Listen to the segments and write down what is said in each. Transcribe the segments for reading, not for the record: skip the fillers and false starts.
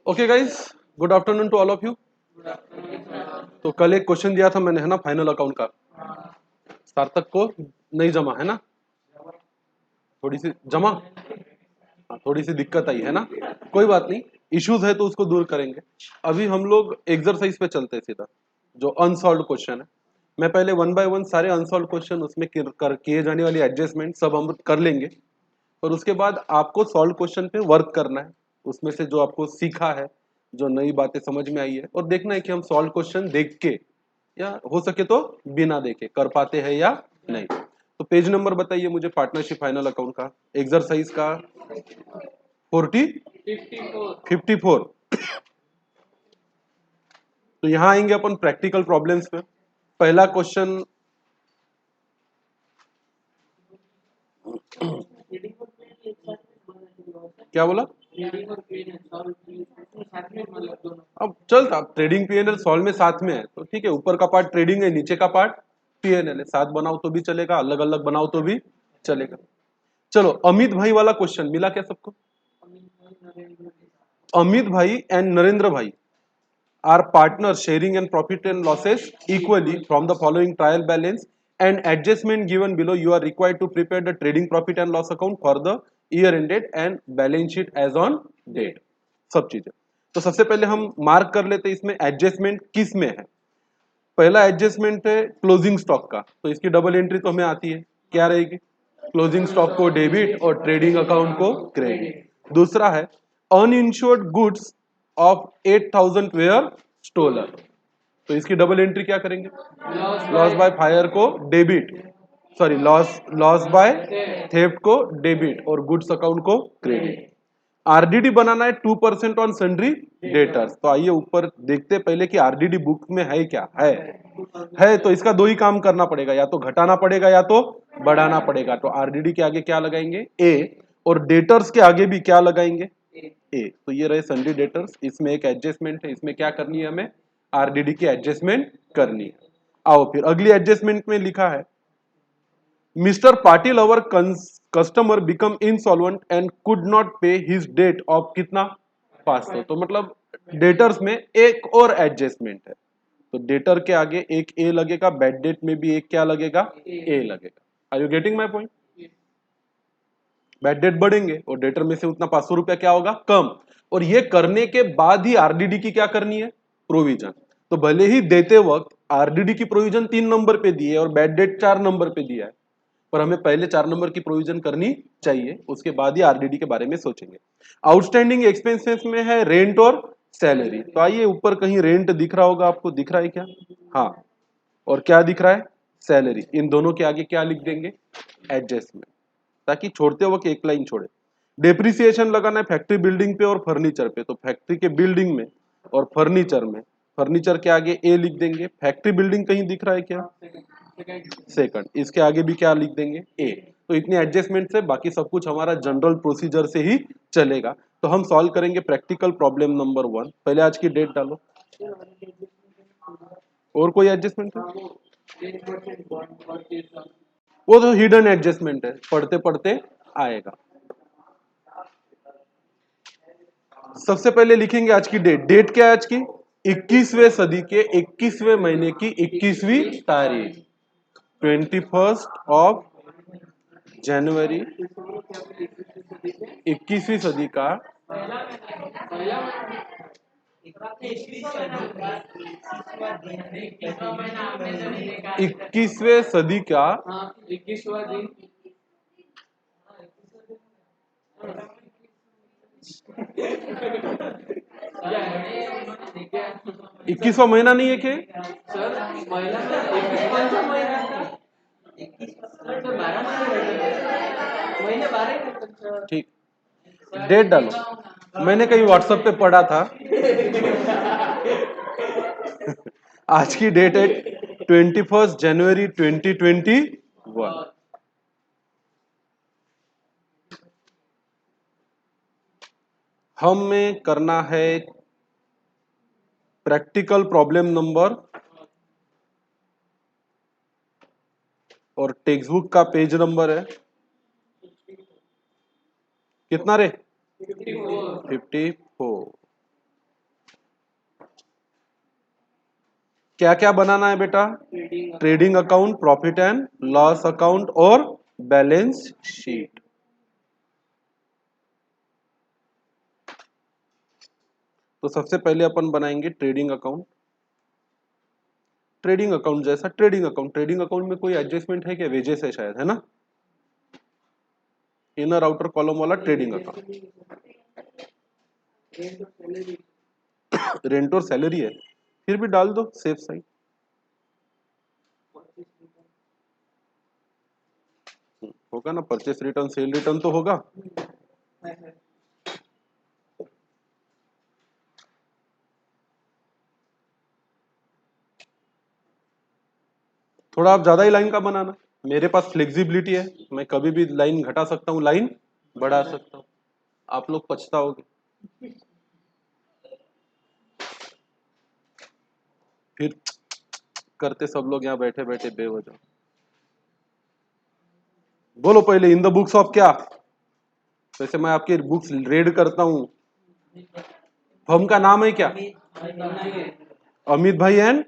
Okay guys, good afternoon to all of you. तो कल एक क्वेश्चन दिया था मैंने, है ना, फाइनल अकाउंट का। सार्थक को नहीं जमा, है ना? थोड़ी सी जमा, हाँ, थोड़ी सी दिक्कत आई है ना। कोई बात नहीं, इश्यूज है तो उसको दूर करेंगे। अभी हम लोग एक्सरसाइज पे चलते हैं सीधा, जो अनसॉल्व क्वेश्चन है। मैं पहले वन बाय वन सारे अनसॉल्व क्वेश्चन, उसमें किए जाने वाली एडजस्टमेंट सब हम कर लेंगे, और उसके बाद आपको सॉल्व क्वेश्चन पे वर्क करना है। उसमें से जो आपको सीखा है, जो नई बातें समझ में आई है, और देखना है कि हम सॉल्व क्वेश्चन देख के या हो सके तो बिना देखे कर पाते हैं या नहीं। तो पेज नंबर बताइए मुझे, पार्टनरशिप फाइनल अकाउंट का एक्सरसाइज का 54। तो यहां आएंगे अपन प्रैक्टिकल प्रॉब्लम्स पे। पहला क्वेश्चन, क्या बोला? अब चलता, ट्रेडिंग पीएनएल सॉल्व में साथ में है तो ठीक है। ऊपर का पार्ट ट्रेडिंग है, नीचे का पार्ट पीएनएल है। साथ बनाओ तो भी चलेगा, अलग अलग बनाओ तो भी चलेगा। चलो, अमित भाई वाला क्वेश्चन मिला क्या सबको? अमित भाई एंड नरेंद्र भाई are partners sharing and profit and losses equally from the following trial balance and adjustment given below. You are required to prepare the trading profit and loss account for the year ended and balance sheet as on date। सब चीजें तो सबसे पहले हम mark कर लेते हैं इसमें एडजस्टमेंट किस में है। पहला एडजस्टमेंट है क्लोजिंग स्टॉक का, तो इसकी डबल एंट्री तो हमें आती है, क्या रहेगी? क्लोजिंग स्टॉक को डेबिट और ट्रेडिंग अकाउंट को क्रेडिट। दूसरा है uninsured goods of 8000 were stolen, तो इसकी डबल एंट्री क्या करेंगे? लॉस बाय फायर को debit, sorry, loss loss by theft को डेबिट और गुड्स अकाउंट को क्रेडिट। आरडीडी बनाना है 2% ऑन सन्ड्री डेटर्स। तो आइए ऊपर देखते पहले कि आरडीडी बुक में है क्या है। तो इसका दो ही काम करना पड़ेगा, या तो घटाना पड़ेगा या तो बढ़ाना पड़ेगा। तो आरडीडी के आगे क्या लगाएंगे? ए, और डेटर्स के आगे भी क्या लगाएंगे? ए। तो ये रहे सन्ड्री डेटर्स। इसमें एक एडजस्टमेंट है, इसमें क्या करनी है हमें? आरडीडी की एडजस्टमेंट करनी है। आओ फिर अगली एडजस्टमेंट में लिखा है mister Patil our customer become insolvent and could not पे हिज डेट ऑफ कितना? 500। तो मतलब डेटर्स में एक और एडजस्टमेंट है, तो डेटर के आगे एक ए लगेगा, बैड डेट में भी एक क्या लगेगा? ए लगेगा। Are you getting my point? Bad debt बढ़ेंगे और डेटर में से उतना 500 रुपया क्या होगा? कम। और ये करने के बाद ही आरडीडी की क्या करनी है? प्रोविजन। तो भले ही देते वक्त आरडीडी की प्रोविजन 3 नंबर पे दी है और बैड डेट 4 नंबर पे दिया है, पर हमें पहले 4 नंबर की प्रोविजन करनी चाहिए, उसके बाद ही आरडीडी के बारे में सोचेंगे। आउटस्टैंडिंग एक्सपेंसेस में है रेंट और सैलरी। तो आइए ऊपर कहीं रेंट दिख रहा होगा आपको, दिख रहा है क्या? हाँ। और क्या दिख रहा है? सैलरी। इन दोनों के आगे क्या लिख देंगे? एडजस्टमेंट, ताकि छोड़ते वक्त एक लाइन छोड़े। डेप्रिसिएशन लगाना है फैक्ट्री बिल्डिंग पे और फर्नीचर पे, तो फैक्ट्री के बिल्डिंग में और फर्नीचर में, फर्नीचर के आगे ए लिख देंगे। फैक्ट्री बिल्डिंग कहीं दिख रहा है क्या? सेकंड। इसके आगे भी क्या लिख देंगे? ए। तो इतनी एडजस्टमेंट से बाकी सब कुछ हमारा जनरल प्रोसीजर से ही चलेगा। तो हम सॉल्व करेंगे प्रैक्टिकल प्रॉब्लम नंबर 1। पहले आज की डेट डालो। और कोई एडजस्टमेंट? वो तो हिडन एडजस्टमेंट है, पढ़ते पढ़ते आएगा। सबसे पहले लिखेंगे आज की डेट। डेट क्या है आज की? 21वें सदी के 21वें महीने की 21वीं तारीख, 21 जनवरी 21वीं सदी का 21वें सदी का 21वां महीना नहीं है के? ठीक, डेट डालो। मैंने कहीं व्हाट्सएप पे पढ़ा था। आज की डेट है 21 जनवरी 2021। हमें करना है प्रैक्टिकल प्रॉब्लम नंबर, और टेक्स्ट बुक का पेज नंबर है कितना रे? 54। क्या क्या बनाना है बेटा? Trading account, profit and loss account और बैलेंस शीट। तो सबसे पहले अपन बनाएंगे ट्रेडिंग अकाउंट। ट्रेडिंग अकाउंट जैसा ट्रेडिंग अकाउंट में कोई एडजस्टमेंट है क्या? वेजेस है शायद, है ना? इनर आउटर कॉलम वाला ट्रेडिंग अकाउंट। रेंट और सैलरी है, फिर भी डाल दो सेफ साइड। होगा ना, परचेस रिटर्न, सेल रिटर्न तो होगा। थोड़ा आप ज्यादा ही लाइन का बनाना, मेरे पास फ्लेक्सिबिलिटी है, मैं कभी भी लाइन घटा सकता हूँ, लाइन बढ़ा सकता हूँ। आप लोग पछताओगे फिर, करते सब लोग यहाँ बैठे बैठे बेवजह। बोलो पहले, इन द बुक्स ऑफ क्या? वैसे मैं आपकी बुक्स रीड करता हूँ। फर्म का नाम है क्या? अमित भाई and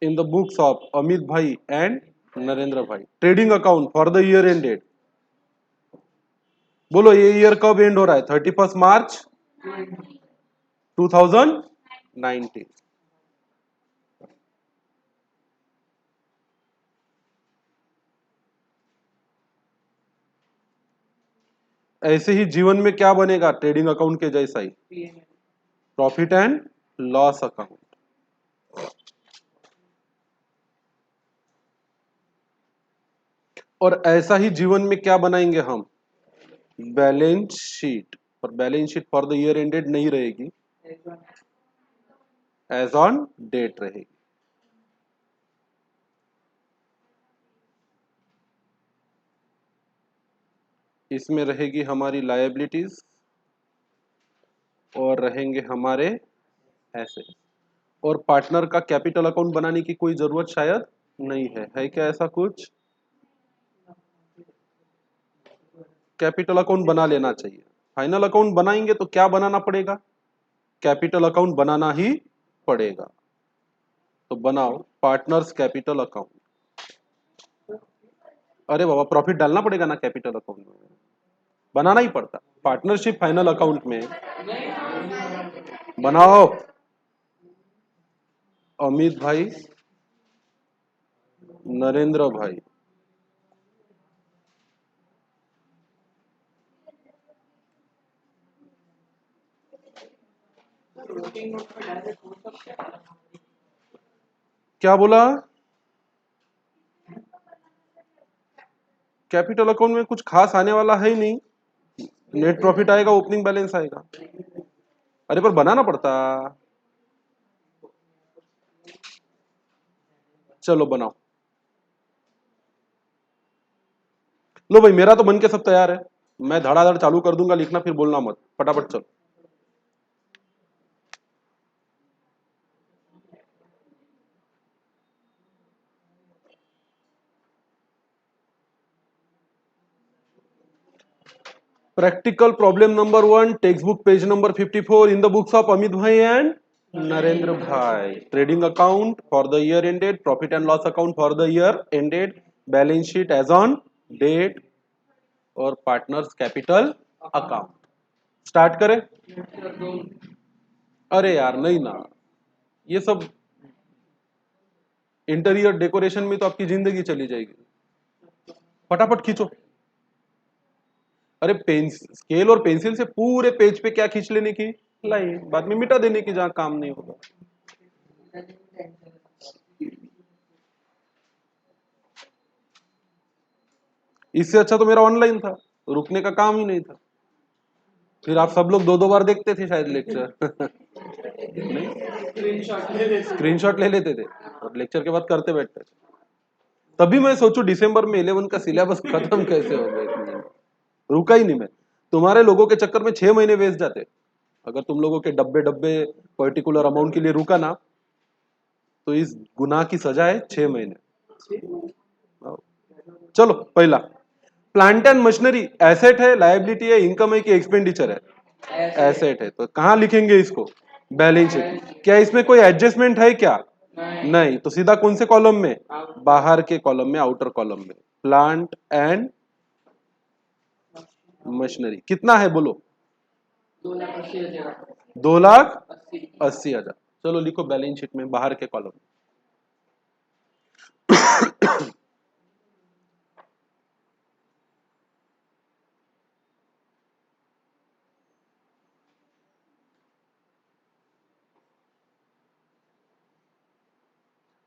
in the books of Amit भाई एंड नरेंद्र भाई, trading account for the year end date. बोलो ये ईयर कब एंड हो रहा है? 31 मार्च 2019। ऐसे ही जीवन में क्या बनेगा? ट्रेडिंग अकाउंट के जैसा ही, प्रॉफिट एंड लॉस अकाउंट। और ऐसा ही जीवन में क्या बनाएंगे हम? Balance sheet. और balance sheet for the year ended नहीं रहेगी, एज ऑन डेट रहेगी। इसमें रहेगी हमारी लायबिलिटीज और रहेंगे हमारे एसेट। और पार्टनर का कैपिटल अकाउंट बनाने की कोई जरूरत शायद नहीं है क्या ऐसा कुछ? कैपिटल अकाउंट बना लेना चाहिए। फाइनल अकाउंट बनाएंगे तो क्या बनाना पड़ेगा? कैपिटल अकाउंट बनाना ही पड़ेगा। तो बनाओ पार्टनर्स कैपिटल अकाउंट। अरे बाबा, प्रॉफिट डालना पड़ेगा ना कैपिटल अकाउंट में, बनाना ही पड़ता। पार्टनरशिप फाइनल अकाउंट में बनाओ अमित भाई, नरेंद्र भाई। क्या बोला? कैपिटल अकाउंट में कुछ खास आने वाला है ही नहीं, नेट प्रॉफिट आएगा, ओपनिंग बैलेंस आएगा। अरे पर बनाना पड़ता। चलो बनाओ। लो भाई, मेरा तो बन के सब तैयार है, मैं धड़ाधड़ चालू कर दूंगा लिखना, फिर बोलना मत, फटाफट चलो। Practical problem number 1, text book page number 54, in the books of Amit भाई एंड नरेंद्र भाई। Trading account for the year ended, profit and loss account for the year ended, balance sheet as on date और partners capital account. Start करें? अरे यार नहीं ना, ये सब इंटीरियर डेकोरेशन में तो आपकी जिंदगी चली जाएगी। फटाफट खींचो। अरे पेन स्केल और पेंसिल से पूरे पेज पे क्या खींच लेने की? लाइन, बाद में मिटा देने की जहां काम नहीं होगा। इससे अच्छा तो मेरा ऑनलाइन था, रुकने का काम ही नहीं था। फिर आप सब लोग दो दो बार देखते थे शायद लेक्चर। स्क्रीनशॉट ले लेते थे और लेक्चर के बाद करते बैठते थे। तभी मैं सोचू दिसंबर में 11 का सिलेबस खत्म कैसे हो गया। रुका ही नहीं मैं, तुम्हारे लोगों के चक्कर में 6 महीने वेस्ट जाते। अगर तुम लोगों के डब्बे डब्बे पर्टिकुलर अमाउंट के लिए रुका ना, तो इस गुनाह की सजा है 6 महीने। चलो पहला, प्लांट एंड मशीनरी एसेट है, लायबिलिटी है, इनकम है कि एक्सपेंडिचर है? एसेट है। तो कहां लिखेंगे इसको? Balance sheet. क्या इसमें कोई एडजस्टमेंट है क्या? नहीं। तो सीधा कौन से कॉलम में? बाहर के कॉलम में, आउटर कॉलम में। प्लांट एंड मशीनरी कितना है बोलो? 2,80,000। चलो लिखो बैलेंस शीट में बाहर के कॉलम में।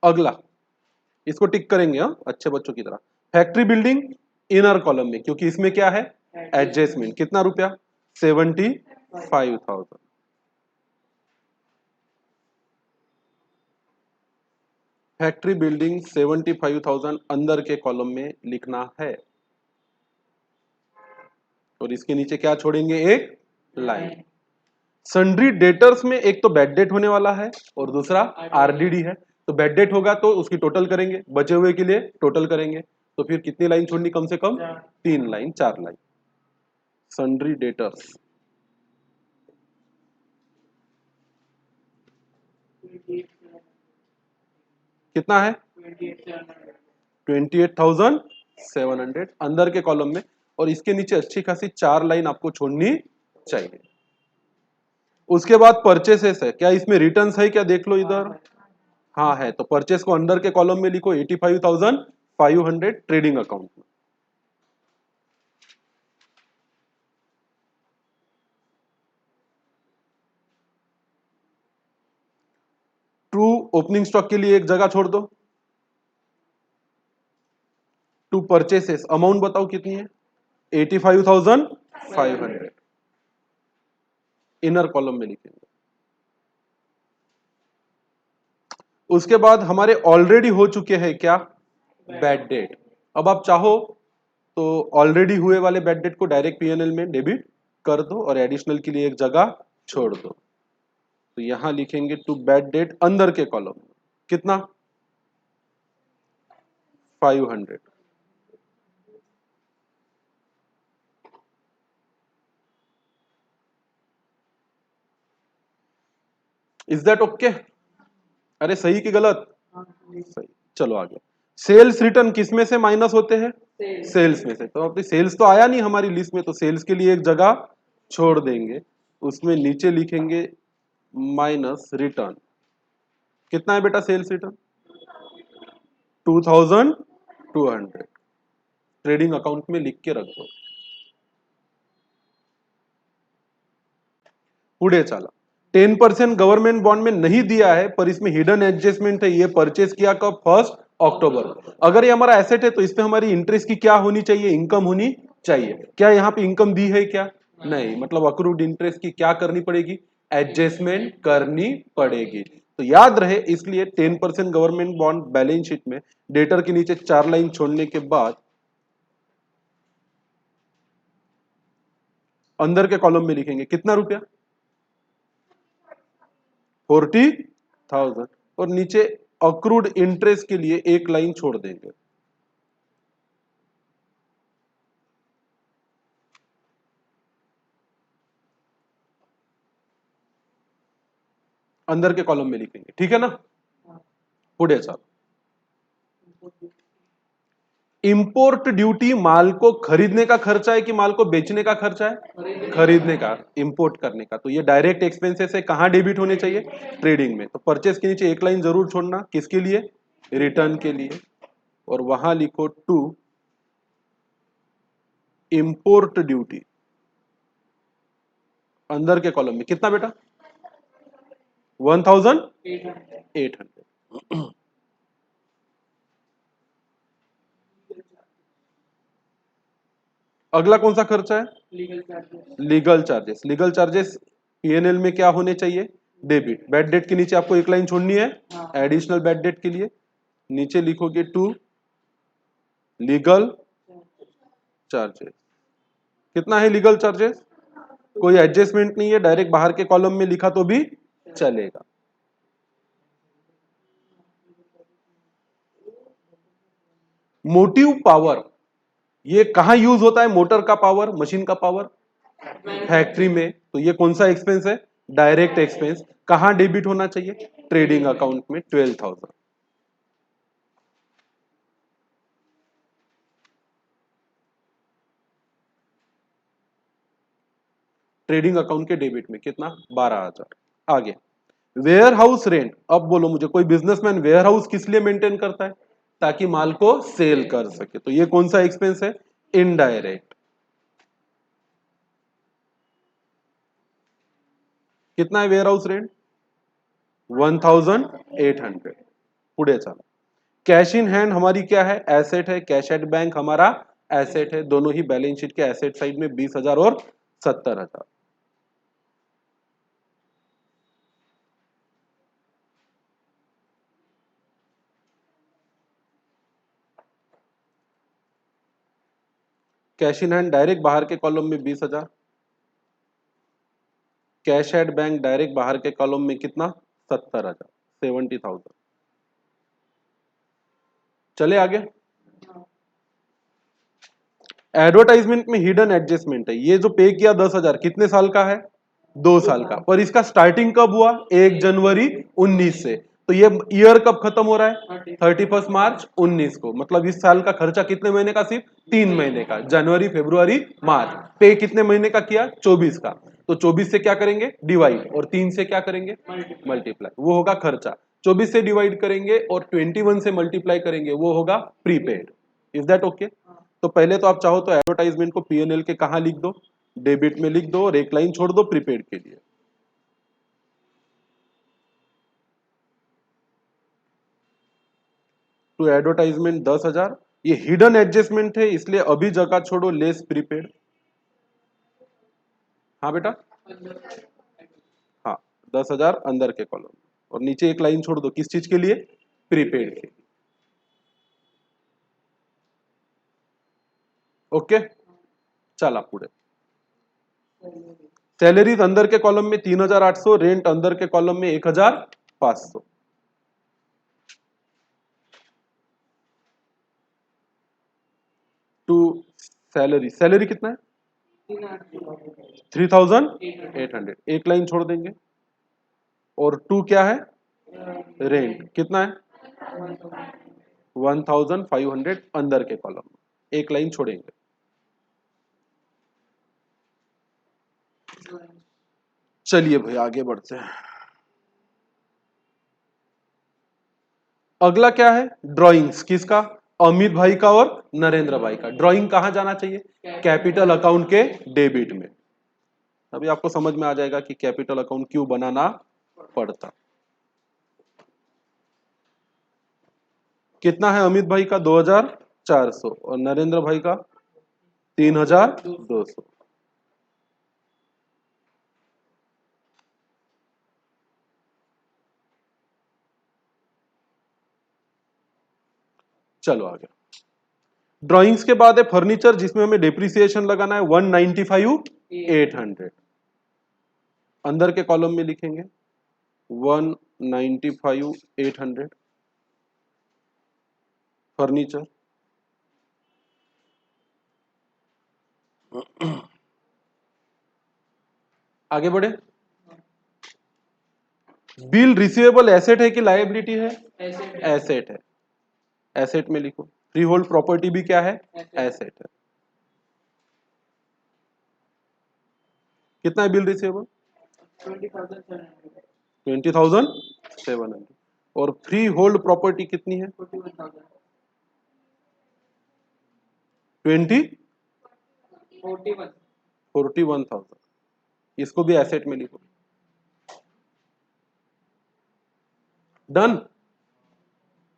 अगला इसको टिक करेंगे हम अच्छे बच्चों की तरह। फैक्ट्री बिल्डिंग इनर कॉलम में, क्योंकि इसमें क्या है? एडजस्टमेंट। कितना रुपया? 75,000। फैक्ट्री बिल्डिंग 75,000 अंदर के कॉलम में लिखना है। और इसके नीचे क्या छोड़ेंगे? एक लाइन। सन्ड्री डेटर्स में एक तो बैड डेट होने वाला है और दूसरा आरडीडी है। तो बैड डेट होगा तो उसकी टोटल करेंगे, बचे हुए के लिए टोटल करेंगे। तो फिर कितनी लाइन छोड़नी? कम से कम 3 लाइन, 4 लाइन। सन्ड्री डेटर्स कितना है? 28,700 अंदर के कॉलम में। और इसके नीचे अच्छी खासी 4 लाइन आपको छोड़नी चाहिए। उसके बाद परचेसेस है। क्या इसमें रिटर्न्स है क्या? देख लो इधर। हाँ है। तो परचेस को अंडर के कॉलम में लिखो 85,500 ट्रेडिंग अकाउंट में। ट्रू ओपनिंग स्टॉक के लिए एक जगह छोड़ दो। टू परचेसेस अमाउंट बताओ कितनी है? 85,500 इनर कॉलम में लिखेंगे। उसके बाद हमारे ऑलरेडी हो चुके हैं क्या? Bad debt. अब आप चाहो तो ऑलरेडी हुए वाले बैड डेट को डायरेक्ट पीएनएल में डेबिट कर दो और एडिशनल के लिए एक जगह छोड़ दो। तो यहां लिखेंगे टू बैड डेट अंदर के कॉलम में कितना? 500। Is that okay? अरे सही कि गलत? सही। चलो आगे। सेल्स रिटर्न किस में से माइनस होते हैं? सेल्स में से। तो अपनी सेल्स तो आया नहीं हमारी लिस्ट में, तो सेल्स के लिए एक जगह छोड़ देंगे। उसमें नीचे लिखेंगे माइनस रिटर्न। कितना है बेटा सेल्स रिटर्न? 2,200 ट्रेडिंग अकाउंट में लिख के रख दो। पुढे चला। 10% गवर्नमेंट बॉन्ड में नहीं दिया है पर इसमें हिडन एडजस्टमेंट है। ये परचेस किया कब? 1 अक्टूबर। अगर ये हमारा एसेट है तो इसमें हमारी इंटरेस्ट की क्या होनी चाहिए? इनकम होनी चाहिए। क्या यहाँ पे इनकम दी है क्या? नहीं। मतलब अक्रूड इंटरेस्ट की क्या करनी पड़ेगी? एडजस्टमेंट करनी पड़ेगी। तो याद रहे, इसलिए 10% गवर्नमेंट बॉन्ड बैलेंस शीट में डेटर के नीचे 4 लाइन छोड़ने के बाद अंदर के कॉलम में लिखेंगे कितना रुपया? 40,000। और नीचे अक्रूड इंटरेस्ट के लिए एक लाइन छोड़ देंगे। अंदर के कॉलम में लिखेंगे, ठीक है ना? पुढे चलो। इंपोर्ट ड्यूटी माल को खरीदने का खर्चा है कि माल को बेचने का खर्चा है? खरीदने का, इंपोर्ट करने का। तो ये डायरेक्ट एक्सपेंसेस है, कहां डेबिट होने चाहिए? ट्रेडिंग में। तो परचेस के नीचे एक लाइन जरूर छोड़ना, किसके लिए? रिटर्न के लिए। और वहां लिखो टू इंपोर्ट ड्यूटी अंदर के कॉलम में कितना बेटा? 1,800। अगला कौन सा खर्चा है? Legal charges. Legal charges PNL में क्या होने चाहिए? डेबिट। बैड डेट के नीचे आपको एक लाइन छोड़नी है एडिशनल बैड डेट के लिए। नीचे लिखोगे टू लीगल चार्जेस। कितना है लीगल चार्जेस? कोई एडजस्टमेंट नहीं है, डायरेक्ट बाहर के कॉलम में लिखा तो भी चलेगा। मोटिव पावर ये कहाँ यूज होता है मोटर का पावर, मशीन का पावर? फैक्ट्री में। तो ये कौन सा एक्सपेंस है? Direct expense. कहाँ डेबिट होना चाहिए? ट्रेडिंग अकाउंट में 12,000। ट्रेडिंग अकाउंट के डेबिट में कितना? 12,000। आगे वेयर हाउस रेंट। अब बोलो मुझे, कोई बिजनेसमैन वेयर हाउस किस लिए मेंटेन करता है? ताकि माल को सेल कर सके। तो ये कौन सा एक्सपेंस है? इनडायरेक्ट। कितना है वेयर हाउस रेंट? 1,800। पुढे चला। कैश इन हैंड हमारी क्या है? एसेट है। कैश एट बैंक हमारा एसेट है। दोनों ही बैलेंस शीट के एसेट साइड में 20,000 और 70,000। कैश इन हैंड डायरेक्ट बाहर के कॉलम में 20,000। कैश एट बैंक डायरेक्ट बाहर के कॉलम में कितना? 70,000, 70,000। चले आगे। एडवर्टाइजमेंट में हिडन एडजस्टमेंट है। ये जो पे किया 10,000 कितने साल का है? 2 साल का। पर इसका स्टार्टिंग कब हुआ? 1 जनवरी 19 से। तो ये ईयर कब खत्म हो रहा है? 31 मार्च 19 को। मतलब इस साल का खर्चा कितने महीने का? सिर्फ 3 महीने का, जनवरी फरवरी मार्च। पे कितने महीने का किया? 24 का। तो 24 से क्या करेंगे? डिवाइड, और 3 से क्या करेंगे? मल्टीप्लाई। वो होगा खर्चा। 24 से डिवाइड करेंगे और 21 से मल्टीप्लाई करेंगे, वो होगा प्रीपेड। Is that okay? तो पहले तो आप चाहो तो एडवर्टाइजमेंट को पीएनएल के कहा लिख दो? डेबिट में लिख दो और एक लाइन छोड़ दो प्रीपेड के लिए। To advertisement 10,000। ये हिडन एडजस्टमेंट है, इसलिए अभी जगह छोड़ो लेस प्रीपेड। हाँ बेटा। हाँ, 10,000 अंदर के कॉलम और नीचे एक लाइन छोड़ दो, किस चीज के लिए? प्रीपेड के लिए। ओके, चला पुढे। सैलरीज अंदर के कॉलम में 3,800, रेंट अंदर के कॉलम में 1,500। टू सैलरी, सैलरी कितना है? 3,800। एक लाइन छोड़ देंगे। और टू क्या है? रेंट कितना है? 1,500 अंदर के कॉलम में। एक लाइन छोड़ेंगे। चलिए भाई आगे बढ़ते हैं। अगला क्या है? ड्राइंग्स। किसका? अमित भाई का और नरेंद्र भाई का। ड्राइंग कहां जाना चाहिए? कैपिटल अकाउंट के डेबिट में। अभी आपको समझ में आ जाएगा कि कैपिटल अकाउंट क्यों बनाना पड़ता। कितना है अमित भाई का? 2,400 और नरेंद्र भाई का 3,200। चलो आगे। ड्राइंग्स के बाद है फर्नीचर, जिसमें हमें डिप्रिसिएशन लगाना है 195,800। अंदर के कॉलम में लिखेंगे 195,800 फर्नीचर। आगे बढ़े। बिल रिसीवेबल एसेट है कि लायबिलिटी है? एसेट है। एसेट में लिखो। फ्री होल्ड प्रॉपर्टी भी क्या है? एसेट है। कितना है बिल रिसीवेबल? 20,700। और फ्री होल्ड प्रॉपर्टी कितनी है? 41,000। इसको भी एसेट में लिखो। डन।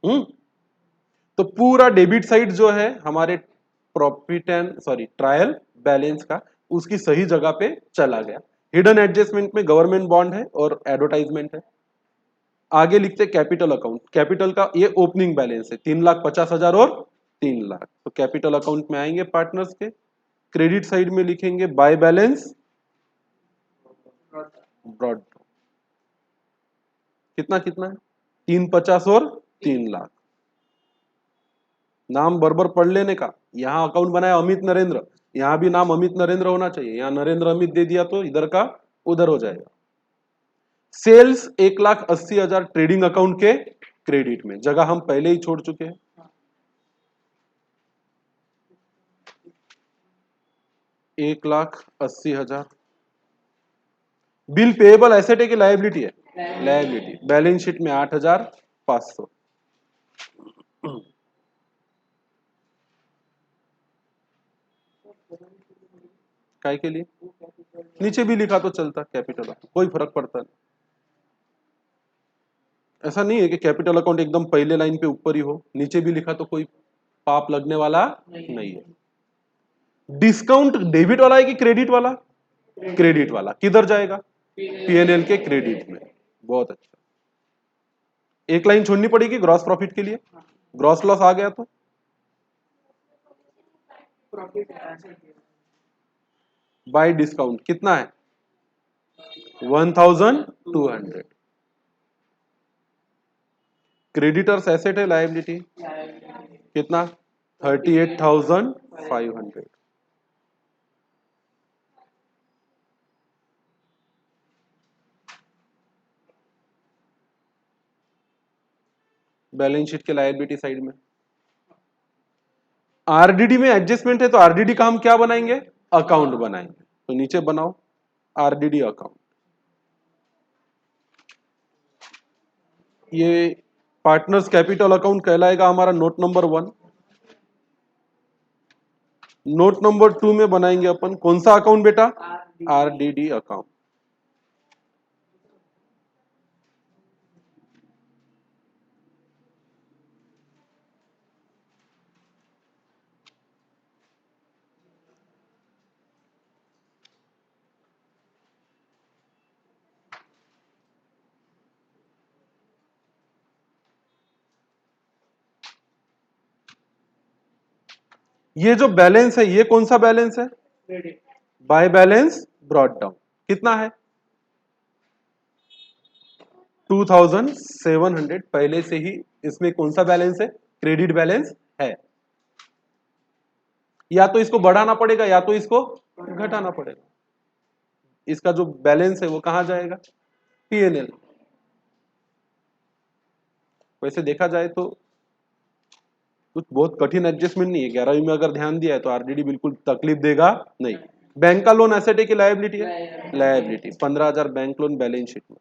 हम्म। तो पूरा डेबिट साइड जो है हमारे profit and sorry trial balance का, उसकी सही जगह पे चला गया। हिडन एडजस्टमेंट में गवर्नमेंट बॉन्ड है और एडवर्टाइजमेंट है। आगे लिखते कैपिटल अकाउंट। कैपिटल का ये ओपनिंग बैलेंस है 3,50,000 और 3,00,000। तो कैपिटल अकाउंट में आएंगे पार्टनर्स के। क्रेडिट साइड में लिखेंगे बाय बैलेंस ब्रॉड। कितना कितना है? 3,50,000 और 3,00,000। नाम बरबर पढ़ लेने का। यहाँ अकाउंट बनाया अमित नरेंद्र, यहाँ भी नाम अमित नरेंद्र होना चाहिए, यहाँ नरेंद्र अमित दे दिया तो इधर का उधर हो जाएगा। सेल्स 1,80,000 ट्रेडिंग अकाउंट के क्रेडिट में, जगह हम पहले ही छोड़ चुके हैं। एक लाख 80,000। बिल पेएबल एसेट है कि लायबिलिटी है? लायबिलिटी। बैलेंस शीट में 8,500। काय के लिए? नीचे भी लिखा तो चलता कैपिटल, कोई फर्क पड़ता नहीं। ऐसा नहीं है कि कैपिटल अकाउंट एकदम पहले लाइन पे ऊपर ही हो, नीचे भी लिखा तो कोई पाप लगने वाला नहीं है। डिस्काउंट डेबिट वाला है कि क्रेडिट वाला? क्रेडिट वाला। किधर जाएगा? पीएनएल के क्रेडिट में। बहुत अच्छा। एक लाइन छोड़नी पड़ेगी ग्रॉस प्रॉफिट के लिए, ग्रॉस लॉस आ गया तो बाय डिस्काउंट कितना है? 1,200। क्रेडिटर्स एसेट है लायबिलिटी? कितना? 38,500। बैलेंस शीट के लायबिलिटी साइड में आरडीडी में एडजस्टमेंट है, तो आरडीडी का हम क्या बनाएंगे? अकाउंट बनाएंगे। तो नीचे बनाओ आरडीडी अकाउंट। ये पार्टनर्स कैपिटल अकाउंट कहलाएगा हमारा नोट नंबर 1। नोट नंबर 2 में बनाएंगे अपन कौन सा अकाउंट बेटा? RDD account. ये जो बैलेंस है ये कौन सा बैलेंस है? By balance brought down. कितना है? 2,700 पहले से ही इसमें कौन सा बैलेंस है? क्रेडिट बैलेंस है। या तो इसको बढ़ाना पड़ेगा या तो इसको घटाना पड़ेगा। इसका जो बैलेंस है वो कहां जाएगा? पीएनएल। वैसे देखा जाए तो कुछ बहुत कठिन एडजस्टमेंट नहीं है। 11वीं में अगर ध्यान दिया है तो आरडीडी बिल्कुल तकलीफ देगा नहीं। बैंक का लोन एसेट है कि लायबिलिटी है? Liability. 15,000 bank loan balance sheet में।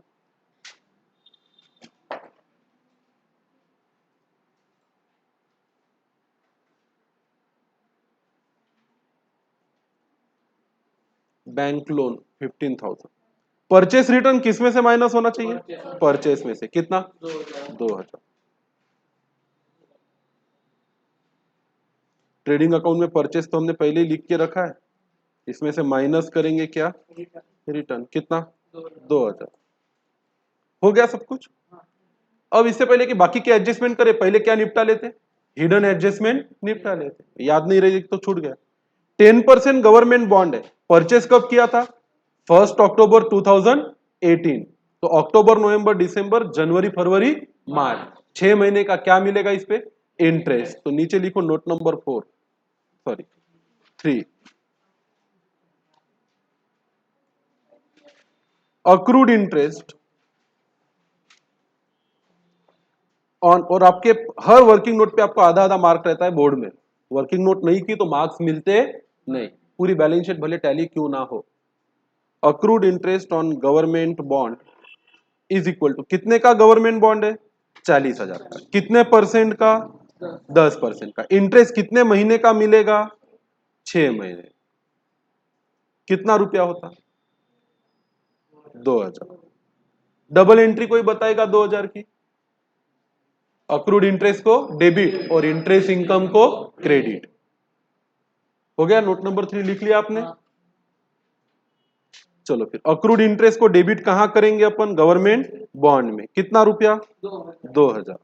Bank loan 15,000। परचेस रिटर्न किस में से माइनस होना चाहिए? परचेस में से। कितना? 2,000। ट्रेडिंग अकाउंट में परचेस तो हमने पहले ही लिख के रखा है, इसमें से माइनस करेंगे क्या? रिटर्न। कितना? 2,000। हो गया सब कुछ। अब इससे पहले कि बाकी के एडजस्टमेंट करें, पहले क्या निपटा लेते? हिडन एडजस्टमेंट निपटा लेते। याद नहीं रही तो छूट गया। 10% गवर्नमेंट बॉन्ड है, परचेस कब किया था? 1 अक्टूबर 2018। तो अक्टूबर नवंबर दिसंबर जनवरी फरवरी मार्च, 6 महीने का क्या मिलेगा इस पे? इंटरेस्ट। तो नीचे लिखो note number 4, sorry 3, accrued interest on. और आपके हर वर्किंग नोट पे आपको आधा आधा मार्क रहता है बोर्ड में। वर्किंग नोट नहीं की तो मार्क्स मिलते नहीं, पूरी बैलेंस शीट भले टैली क्यों ना हो। Accrued interest on government bond is equal to कितने का गवर्नमेंट बॉन्ड है? 40,000 का। कितने परसेंट का? 10% का। इंटरेस्ट कितने महीने का मिलेगा? 6 महीने। कितना रुपया होता? 2,000। डबल एंट्री कोई बताएगा 2,000 की? अक्रूड इंटरेस्ट को डेबिट और इंटरेस्ट इनकम को क्रेडिट। हो गया? नोट नंबर 3 लिख लिया आपने? चलो फिर अक्रूड इंटरेस्ट को डेबिट कहां करेंगे अपन? गवर्नमेंट बॉन्ड में। कितना रुपया? 2,000।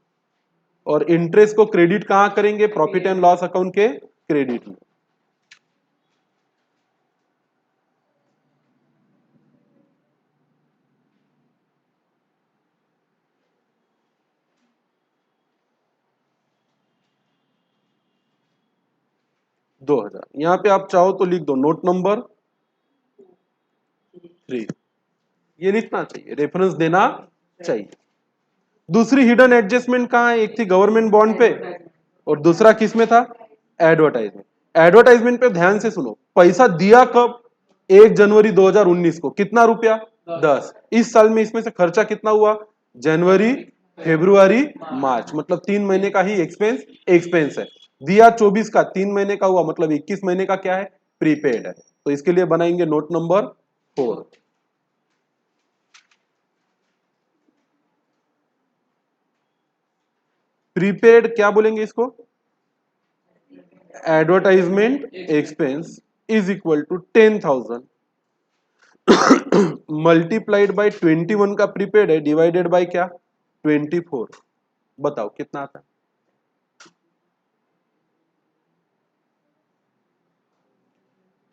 और इंटरेस्ट को क्रेडिट कहां करेंगे? प्रॉफिट एंड लॉस अकाउंट के क्रेडिट में। 2000। यहाँ पे आप चाहो तो लिख दो नोट नंबर 3, ये लिखना चाहिए, रेफरेंस देना चाहिए। दूसरी हिडन एडजस्टमेंट कहाँ है? एक थी गवर्नमेंट बॉन्ड पे और दूसरा किस में था? एडवर्टाइजमेंट। एडवर्टाइजमेंट पे ध्यान से सुनो, पैसा दिया कब? 1 जनवरी 2019 को। कितना रुपया? 10। इस साल में इसमें से खर्चा कितना हुआ? जनवरी, फेब्रुआरी, मार्च, मतलब 3 महीने का ही एक्सपेंस है। दिया 24 का, 3 महीने का हुआ, मतलब 21 महीने का क्या है? प्रीपेड है। तो इसके लिए बनाएंगे नोट नंबर 4। प्रीपेड क्या बोलेंगे इसको? Advertisement expense is equal to 10,000 multiplied by 21 का प्रीपेड है, डिवाइडेड बाय क्या? 24। बताओ कितना आता है?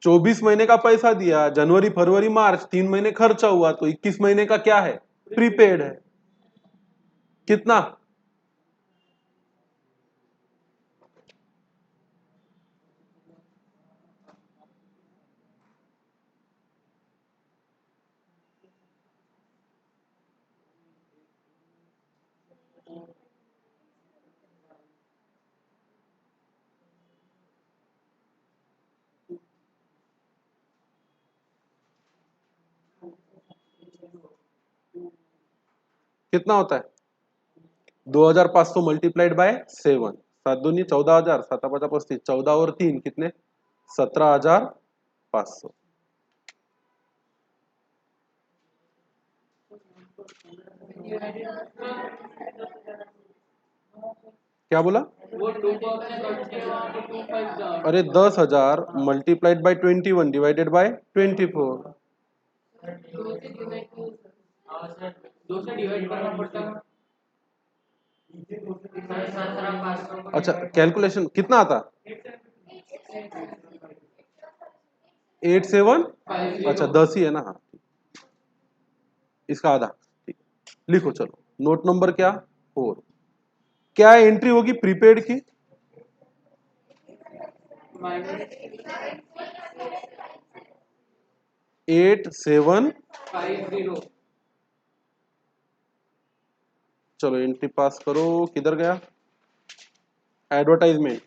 24 महीने का पैसा दिया, जनवरी फरवरी मार्च 3 महीने खर्चा हुआ, तो 21 महीने का क्या है? प्रीपेड है। कितना? कितना होता है? 2500 मल्टीप्लाइड बाय 7, 7 दूनी 14,000, 7 पचा 35, 14 और 3 कितने? 17,500। क्या बोला? अरे 10,000 मल्टीप्लाइड बाय 21 डिवाइडेड बाय 24। अच्छा, कैलकुलेशन कितना आता? 87। अच्छा 10 ही है ना? हाँ, इसका आधा। ठीक, लिखो चलो। नोट नंबर क्या? 4। क्या एंट्री होगी प्रीपेड की? 8750। चलो एंट्री पास करो। किधर गया? एडवर्टाइजमेंट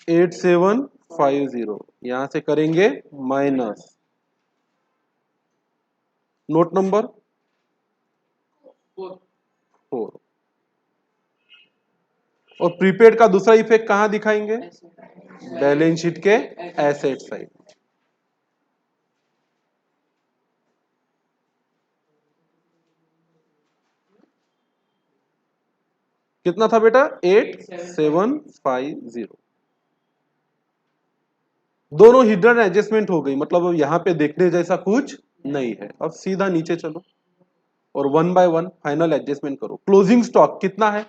8750, यहां से करेंगे माइनस नोट नंबर 4। और प्रीपेड का दूसरा इफेक्ट कहां दिखाएंगे? बैलेंस शीट के एसेट साइड। कितना था बेटा? 8750। दोनों हिडन एडजस्टमेंट हो गई, मतलब अब यहां पे देखने जैसा कुछ नहीं है। अब सीधा नीचे चलो और 1 बाय 1 फाइनल एडजस्टमेंट करो। क्लोजिंग स्टॉक कितना है?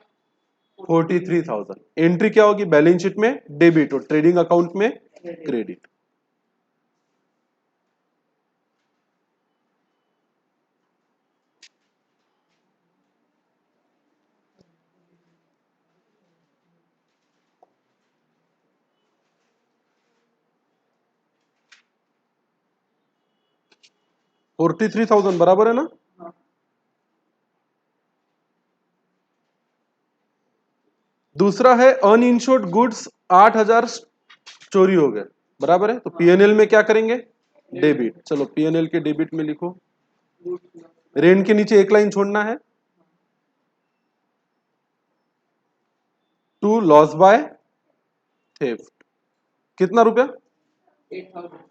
43,000। एंट्री क्या होगी? बैलेंस शीट में डेबिट और ट्रेडिंग अकाउंट में क्रेडिट। $43,000 बराबर है ना? दूसरा है अनइंश्योर्ड गुड्स 8,000 चोरी हो गए, बराबर है? तो पीएनएल में क्या करेंगे? डेबिट। चलो पीएनएल के डेबिट में लिखो। रेंट के नीचे एक लाइन छोड़ना है, टू लॉस बाय थेफ्ट। कितना रुपया?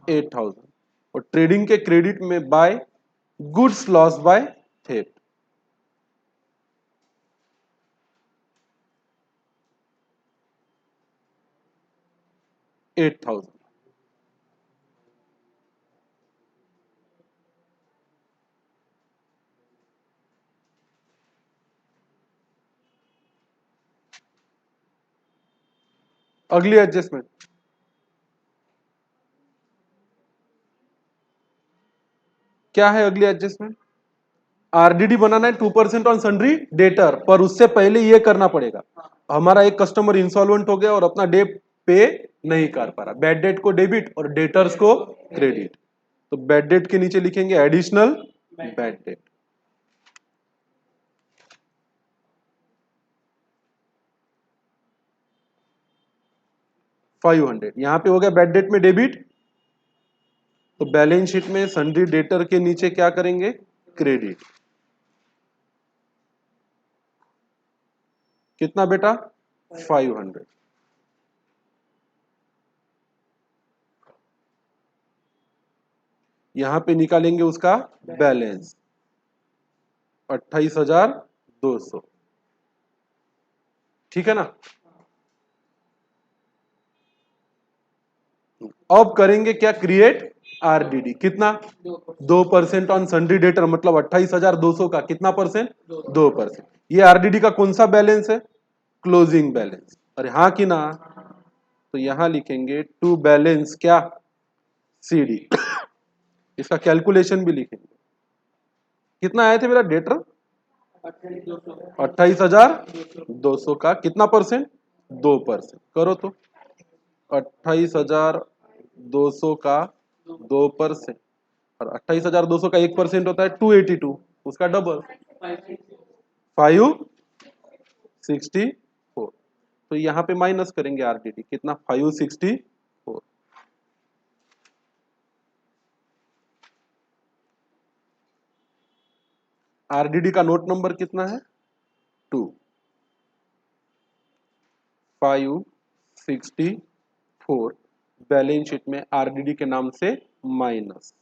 8,000। और ट्रेडिंग के क्रेडिट में by goods loss by theft. 8,000। अगली एडजस्टमेंट क्या है? अगली एडजस्टमेंट आरडीडी बनाना है 2% ऑन सन्ड्री डेटर, पर उससे पहले ये करना पड़ेगा। हमारा एक कस्टमर इंसॉल्वेंट हो गया और अपना डेट पे नहीं कर पा रहा, बैड डेट को डेबिट और डेटर्स को क्रेडिट। तो बैड डेट के नीचे लिखेंगे एडिशनल बैड डेट। $500 यहां पे हो गया बैड डेट में डेबिट, तो बैलेंस शीट में सन्ड्री डेटर के नीचे क्या करेंगे, क्रेडिट। कितना बेटा, 500। यहां पे निकालेंगे उसका बैलेंस 28,200, ठीक है ना। अब करेंगे क्या, क्रिएट आरडीडी। कितना, 2% ऑन सन्ड्री डेटर, मतलब 28,200 का कितना परसेंट, 2%। ये आरडीडी का कौन सा बैलेंस है, क्लोजिंग बैलेंस। अरे हाँ कि ना, तो यहां लिखेंगे टू बैलेंस क्या, सीडी। इसका कैलकुलेशन भी लिखेंगे। कितना आए थे मेरा डेटर, 28,200 का कितना परसेंट, 2%। करो तो 28,200 का 2%, और 28,200 का 1% होता है 282, उसका डबल 564। तो यहाँ पे माइनस करेंगे आरडीडी, कितना 564। आरडीडी का नोट नंबर कितना है, 2564। बैलेंस शीट में आरडीडी के नाम से माइनस।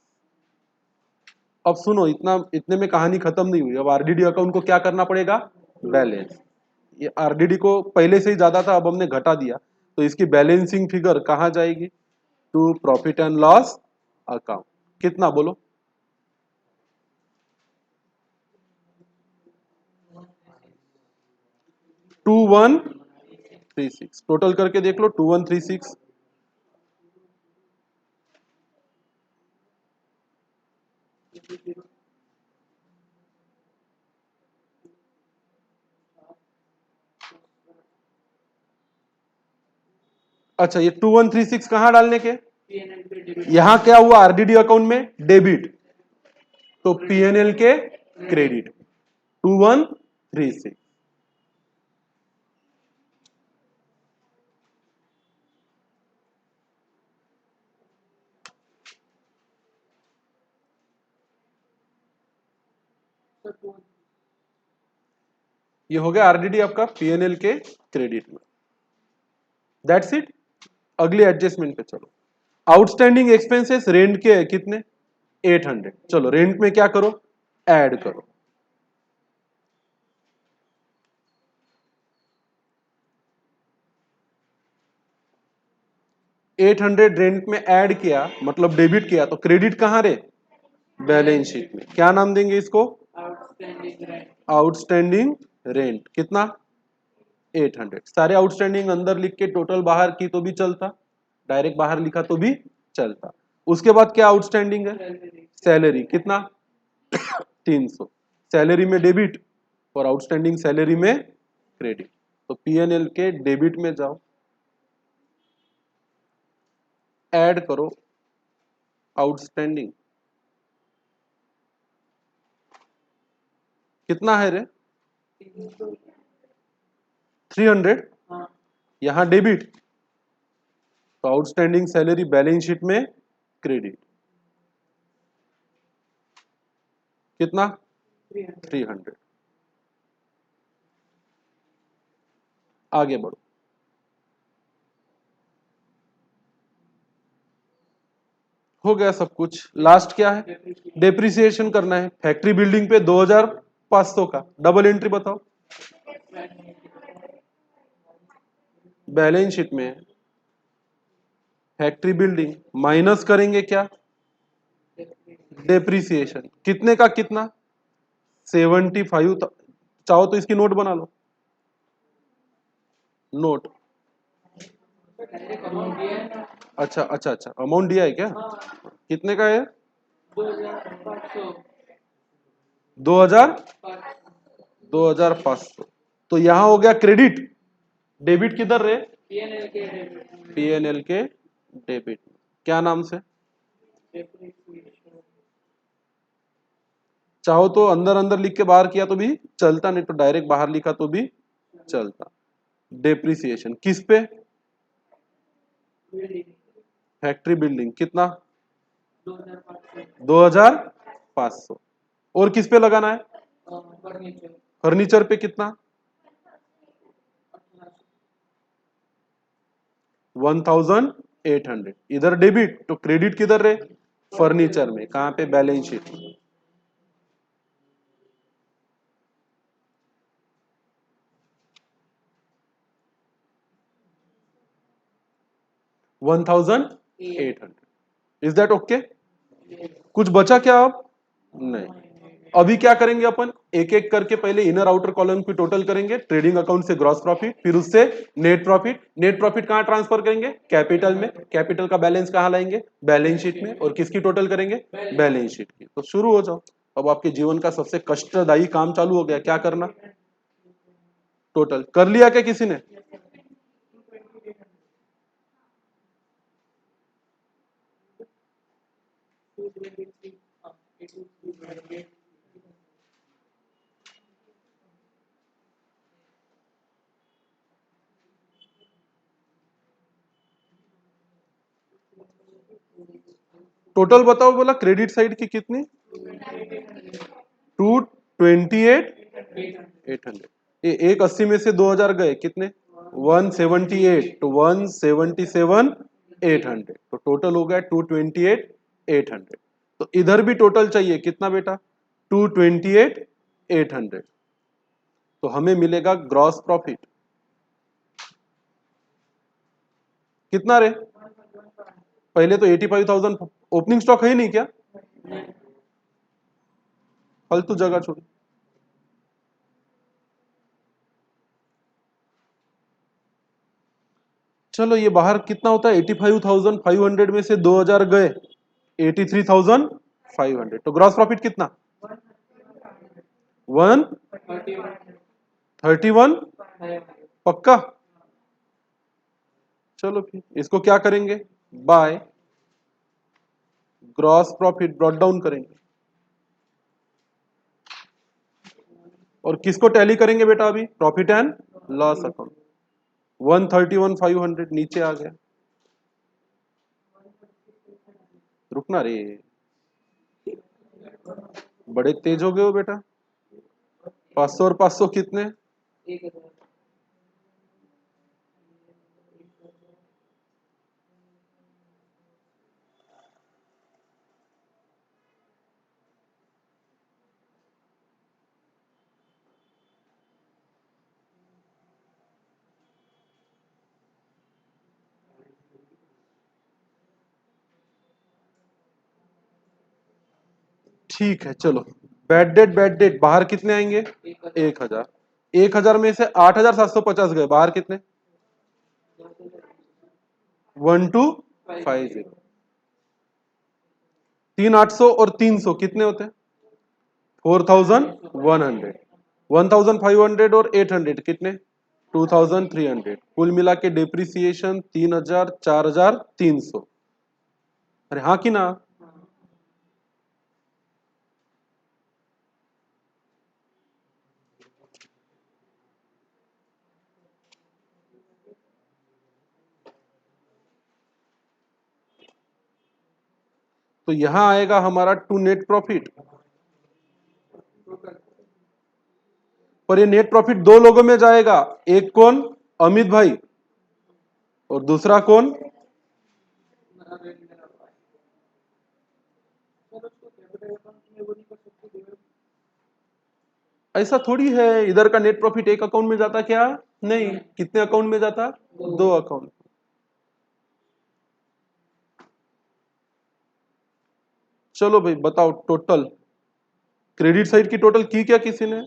अब सुनो, इतने में कहानी खत्म नहीं हुई। अब आरडीडी अकाउंट को क्या करना पड़ेगा, बैलेंस। ये आरडीडी को पहले से ही ज्यादा था, अब हमने घटा दिया, तो इसकी बैलेंसिंग फिगर कहां जाएगी, to profit and loss account. कितना बोलो, 2136। टोटल करके देख लो, 2136। अच्छा, ये 2136 कहां डालने के, यहां क्या हुआ, आरडीडी अकाउंट में डेबिट, तो पीएनएल के क्रेडिट 2136। ये हो गया आरडीडी आपका पीएनएल के क्रेडिट में। That's it. अगली एडजस्टमेंट पे चलो। आउटस्टैंडिंग एक्सपेंसेस रेंट के है कितने, 800। चलो रेंट में क्या करो, ऐड करो। $800 रेंट में ऐड किया, मतलब डेबिट किया, तो क्रेडिट कहां रे, बैलेंस शीट में। क्या नाम देंगे इसको, आउटस्टैंडिंग रेंट। कितना, 800। सारे आउटस्टैंडिंग अंदर लिख के टोटल बाहर की तो भी चलता, डायरेक्ट बाहर लिखा तो भी चलता। उसके बाद क्या आउटस्टैंडिंग है, सैलरी। कितना, 300। सैलरी में डेबिट और आउटस्टैंडिंग सैलरी में क्रेडिट। तो पीएनएल के डेबिट में जाओ, ऐड करो आउटस्टैंडिंग। कितना है रे, 300। यहां डेबिट, तो आउटस्टैंडिंग सैलरी बैलेंस शीट में क्रेडिट। कितना, 300। आगे बढ़ो। हो गया सब कुछ। लास्ट क्या है, डेप्रिसिएशन करना है। फैक्ट्री बिल्डिंग पे 2,500 का डबल एंट्री बताओ। बैलेंस शीट में फैक्ट्री बिल्डिंग माइनस करेंगे क्या, डेप्रिसिएशन। कितने का कितना, 75। चाहो तो इसकी नोट बना लो, नोट। अच्छा अच्छा अच्छा, अमाउंट दिया है क्या, कितने का है, 2000, 2500। तो यहां हो गया क्रेडिट, डेबिट किधर रहे, पीएनएल के डेबिट। क्या नाम से? चाहो तो अंदर अंदर लिख के बाहर किया तो भी चलता, नहीं तो डायरेक्ट बाहर लिखा तो भी चलता। डेप्रिसिएशन किस पे? Factory building. कितना? 2500। और किस पे लगाना है? फर्नीचर पे कितना? 1800। इधर डेबिट तो क्रेडिट किधर रहे? फर्नीचर में। कहां पे? बैलेंस शीट में। $1800। Is that okay? कुछ बचा क्या अब? नहीं। अभी क्या करेंगे अपन? एक एक करके पहले इनर आउटर कॉलम की टोटल करेंगे, ट्रेडिंग अकाउंट से ग्रॉस प्रॉफिट, फिर उससे नेट प्रॉफिट। नेट प्रॉफिट कहां ट्रांसफर करेंगे? कैपिटल में। कैपिटल का बैलेंस कहां लाएंगे? बैलेंस शीट में। और किसकी टोटल करेंगे? बैलेंस शीट की। तो शुरू हो जाओ। अब आपके जीवन का सबसे कष्टदायी काम चालू हो गया। क्या करना? टोटल कर लिया क्या किसी ने? टोटल बताओ। बोला क्रेडिट साइड की कितनी? 228,800। ये 180 में से 2000 गए कितने? 178। तो 177,800। तो टोटल हो गया 228,800। तो इधर भी टोटल चाहिए कितना बेटा? 228,800। तो हमें मिलेगा ग्रॉस प्रॉफिट कितना रे? पहले तो 85,000 ओपनिंग स्टॉक है ही नहीं क्या? फालतू जगह छोड़ी। चलो ये बाहर कितना होता है? 85,500 में से 2000 गए, 83,500। तो ग्रॉस प्रॉफिट कितना? 131। पक्का? चलो फिर इसको क्या करेंगे? By gross profit brought down करेंगे। और किसको टैली करेंगे बेटा? अभी प्रॉफिट एंड लॉस अकाउंट। 131,500 नीचे आ गया। रुकना रे, बड़े तेज हो गए हो बेटा। 500 और 500 कितने? ठीक है चलो। बैड डेट बाहर कितने आएंगे? 1000। 1000 में से 8750 गए, बाहर कितने? 1250। 3800 और 300 कितने होते हैं? 4100। 1500 और 800 कितने? 2300। कुल मिला के डिप्रिसिएशन 3000, 4000, 300। अरे हाँ कि ना? तो यहां आएगा हमारा टू नेट प्रॉफिट। पर ये नेट प्रॉफिट दो लोगों में जाएगा। एक कौन? अमित भाई। और दूसरा कौन? ऐसा थोड़ी है। इधर का नेट प्रॉफिट एक अकाउंट में जाता क्या? नहीं। कितने अकाउंट में जाता? दो अकाउंट। चलो भाई बताओ टोटल। क्रेडिट साइड की टोटल की क्या किसी ने?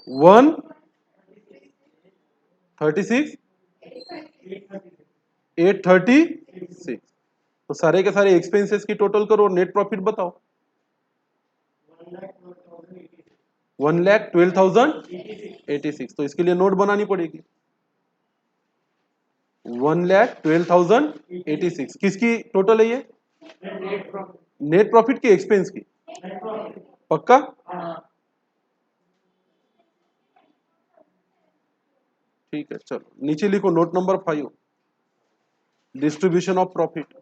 136,836। तो सारे के सारे एक्सपेंसेस की टोटल करो, नेट प्रॉफिट बताओ। 1,12,086। तो इसके लिए नोट बनानी पड़ेगी। 1,12,086 किसकी टोटल है ये? नेट प्रॉफिट की एक्सपेंस की? पक्का? ठीक है, चलो नीचे लिखो note number 5, distribution of profit.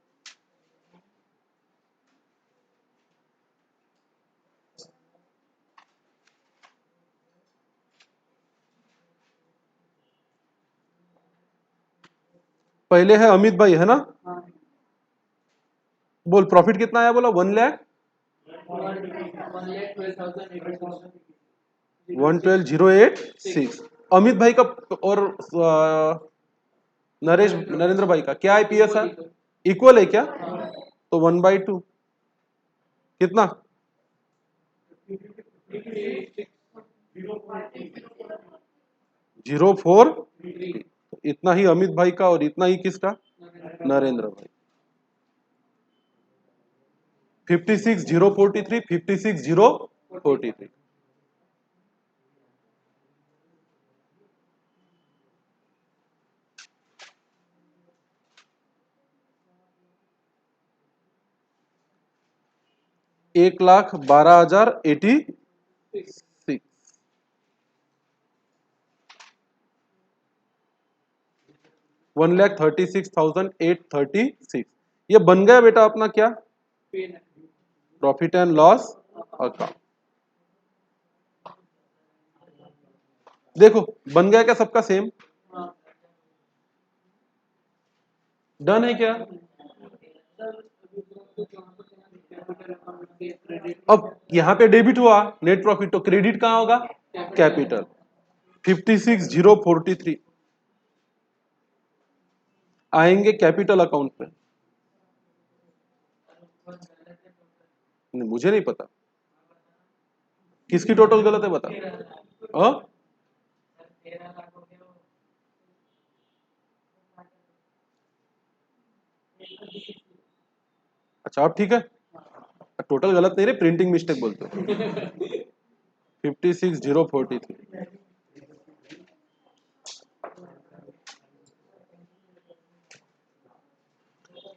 पहले है अमित भाई, है ना? बोल प्रॉफिट कितना आया? बोला 1,12,086। अमित भाई का और नरेंद्र भाई का क्या है पीएसआर? इक्वल है क्या? तो 1/2 कितना? 0.4। इतना ही अमित भाई का और इतना ही किसका? नरेंद्र भाई। 56,043, 56,043। एक लाख 12,086। 1,36,836। ये बन गया बेटा अपना क्या? Profit and loss account. देखो बन गया क्या सबका सेम? डन है क्या? अब यहां पे डेबिट हुआ नेट प्रॉफिट, तो क्रेडिट कहां होगा? कैपिटल। 56,043 आएंगे कैपिटल अकाउंट पे। नहीं, मुझे नहीं पता किसकी टोटल गलत है, बता। हाँ? अच्छा अब ठीक है, टोटल गलत नहीं रे, प्रिंटिंग मिस्टेक बोलते हो। 56,043।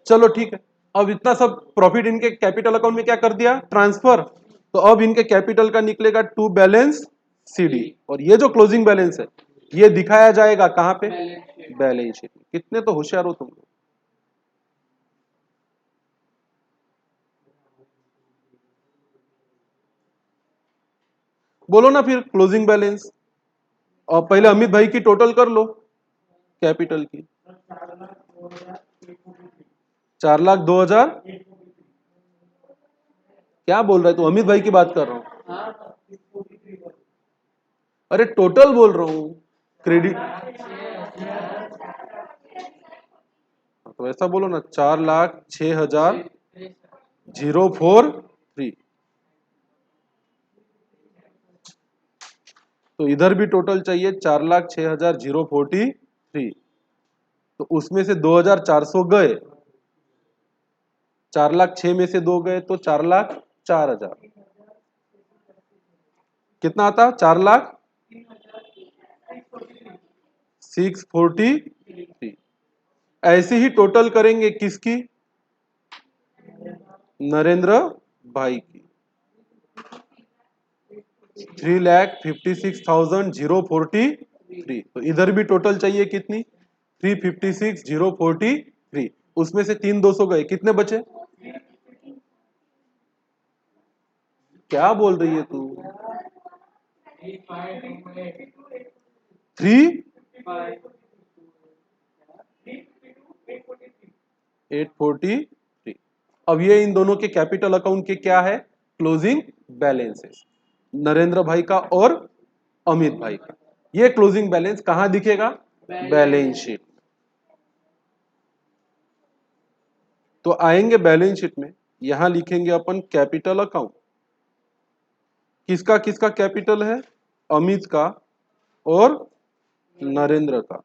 चलो ठीक है, अब इतना सब प्रॉफिट इनके कैपिटल अकाउंट में क्या कर दिया? ट्रांसफर। तो अब इनके कैपिटल का निकलेगा टू बैलेंस सीडी, और ये जो क्लोजिंग बैलेंस है ये दिखाया जाएगा कहां पे? बैलेंस शीट में। कितने तो होशियार हो तुम लोग। बोलो ना फिर क्लोजिंग बैलेंस। और पहले अमित भाई की टोटल कर लो कैपिटल की। 4,02,000। क्या बोल रहा है तू? अमित भाई की बात कर रहा हूं। अरे टोटल बोल रहा हूं, क्रेडिट। तो ऐसा बोलो ना, 4,06,043। तो इधर भी टोटल चाहिए 4,06,043। तो उसमें से 2,400 गए, 4,06,000 में से 2 गए तो 4,04,000। कितना आता? 4,06,43। ऐसे ही टोटल करेंगे किसकी? नरेंद्र भाई की। 3,56,043। तो इधर भी टोटल चाहिए कितनी? 3,56,043। उसमें से 3,200 गए, कितने बचे? क्या बोल रही है तू? 3,843। अब ये इन दोनों के कैपिटल अकाउंट के क्या है? क्लोजिंग बैलेंसेस, नरेंद्र भाई का और अमित भाई का। ये क्लोजिंग बैलेंस कहां दिखेगा? Balance sheet. तो आएंगे बैलेंस शीट में, यहां लिखेंगे अपन कैपिटल अकाउंट। किसका किसका कैपिटल है? अमित का और नरेंद्र का।